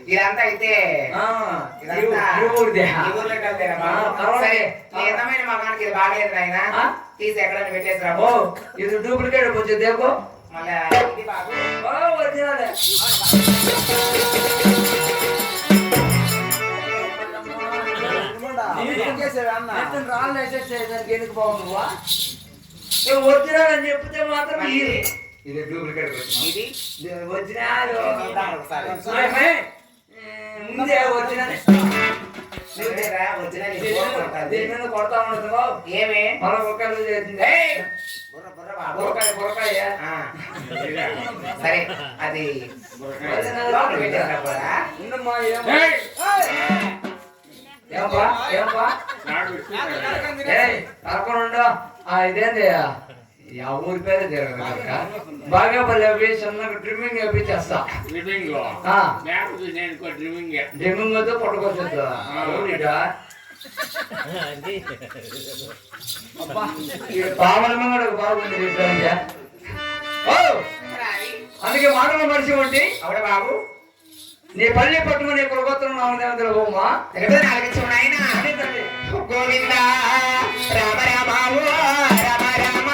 ఇదంతా అయితే ఎంతమైన మగానికి ఇది బాగలేదు ఆయన తీసి ఎక్కడైనా పెట్టేసి రా. ఇది డూప్లికేట్ కొంచెం దేకో మళ్ళా ఇది బాబు ఒరిజినల్ రాళ్ళు వేసేసేదానికి ఎందుకు బాగుందివా? ఒరిజినల్ అని చెప్తే మాత్రం ఇది డూప్లికేట్ ఇది ఒరిజినల్ ముందే ఒరిజినల్ దీని మీద కొడతా ఉండదు ఏమే మన ఒక్కరు చేసింది బుర్రకాయ సరే అది ఉండమ్మా ఏంపా కరకొండ ఇదేంది ఆ ఊరి పేరే జరగదు బాగా పల్లె చిన్నగా డ్రిమ్మింగ్ వేపించేస్తా డ్రిమ్మింగ్ వద్దు పట్టుకోవచ్చు పావనమ్మ కూడా బాగుంది అందుకే మాటలు మనిషి ఉంటే అవునా బాబు నీ పల్లె పట్టుకుని కొలగొత్తను నామదేవంతుల బొమ్మ గోవింద రామ రామ రామ రామ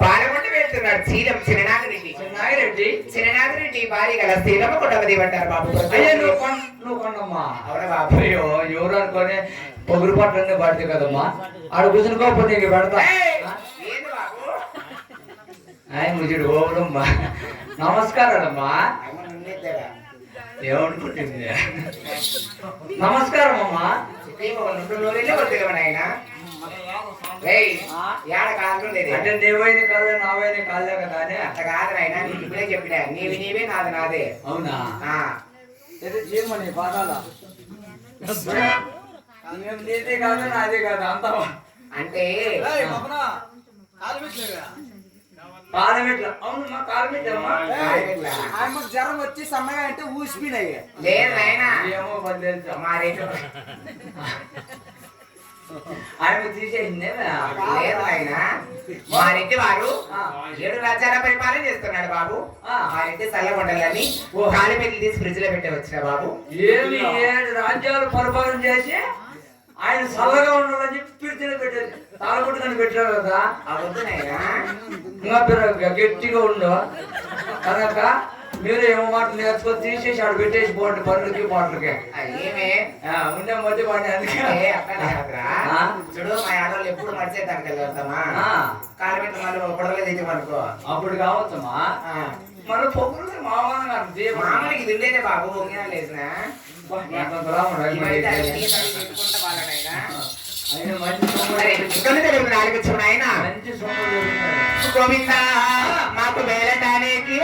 పాలకొండ వెళ్తున్నాడు సీలం చిన్ననాగిరెడ్డి చిన్ననాగిరెడ్డి భార్య గల సీలమ్మ కొండమది అంటారు బాబు. నువ్వు కొండమ్మా అవునా బాబు ఎవరు అనుకోని పొగురు పట్లన్నీ పడితే కదమ్మా ఆడు కూర్చునికోకపోతే నీకు పెడతా ఏంది బాబు ఆయన ముజుడు ఓవడమ్మా నమస్కారాలమ్మా ఏమనుకుంటుంది నమస్కారం అమ్మా అంటే నీవైన కాదు నావైన కాలే కదా అని అట్లా కాదు నాయన నీకు ఇప్పుడే చెప్పినా నీవి నీవే నాది నాదే. అవునా చేయమని పాదాల నీదే కాదు నాదే కాదు అంత అంటే కాలమెట్ల అవును మా కాలమెట్లమ్మా జ్వరం వచ్చి సన్నగా అంటే ఊసిపోయినాయి. లేదు నాయన ఏమో బదిలేదు మా రేటు ఆయన తీసేసిందే లేదు నాయన మా రెడ్డి వారు 7 రాజ్యాల పరిపాలన చేస్తున్నాడు బాబు. మా రెడ్డి చల్లగొండలని కాలి పెళ్లి తీసి ఫ్రిడ్జ్ లో పెట్టే వచ్చిన బాబు. ఏమి 7 రాజ్యాలు పరిపాలన చేసి ఆయన చల్లగా ఉండాలని చెప్పి పిడిచిన పెట్టారు తాళగొట్టుకొని పెట్టారు కదా ఇంకా గట్టిగా ఉండు కనుక మీరు ఏమో మాటలు నేర్చుకొని తీసేసి ఆడు పెట్టేసి పోండి పనులకి పాటలకి ఏమే ఉండే మధ్య పని అందుకే చూడు మా ఆడవాళ్ళు ఎప్పుడు మర్చేదానికి వెళ్తామా కాలి పెట్టి మళ్ళీ పొడవలే తెచ్చామనుకో అప్పుడు కావచ్చమ్మా మళ్ళీ పొగులు మామూలుకి ఇది ఉండేదే బాబు ఒకేనా లేసిన గోవింద మాకు వేలటానికి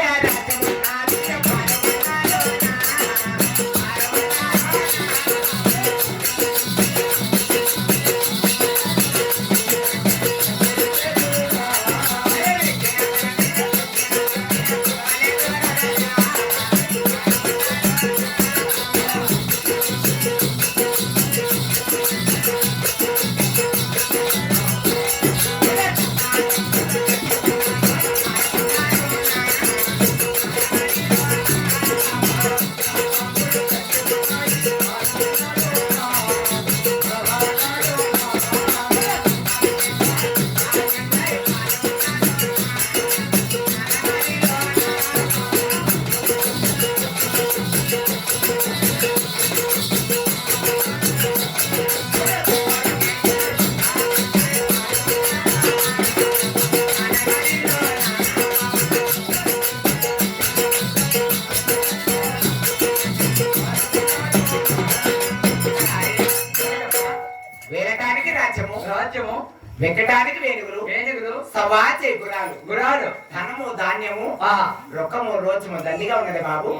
వెక్కటానికి వేణుగులు ఏనుగులు సవాచే గురాలు గురాలు ధనము ధాన్యము ఆహా రొక్కము రోజము దండిగా ఉన్నది బాబు.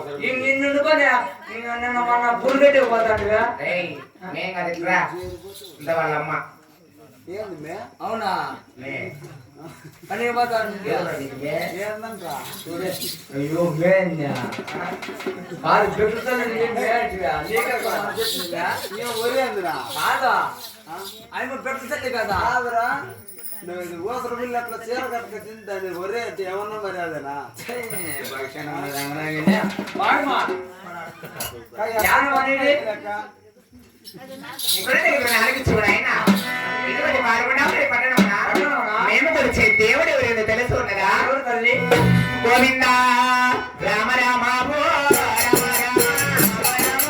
నిన్నుకొని నిన్న మొన్న పురుగట్టి పోతాడుగా ఏయ్ మేం కదా ఇట్లా ఇంత వాళ్ళమ్మ ఏంది మే అవునా మే అని పోతాడు ఏందంట్రా అయ్యో వేణ్యా కాదు పెట్టుతాను ఏం ఒరేందిరా కాదా ఆయన పెట్టుతుంది కదా కాదురా నువ్వు ఇది ఊసర బిల్లు అట్లా చీర కట్టుక తింటాను ఒరే అంటే ఏమన్నా మరి అదేనా ఇప్పుడు ఆయన ఇటువంటి పాల్గొన్నాము పట్టణమున మేము కొలిచే దేవుడు ఎవరైనా తెలుసు ఉన్నదా? తల్లి గోవిందా రామ రామ భో రామ రామ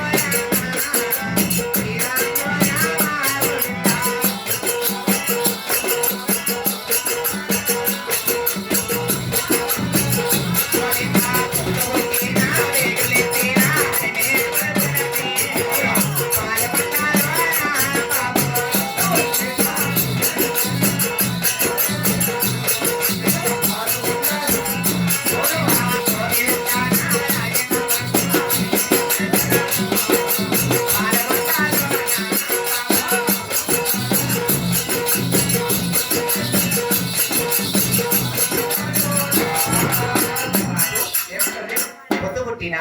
పొద్దు పుట్టిన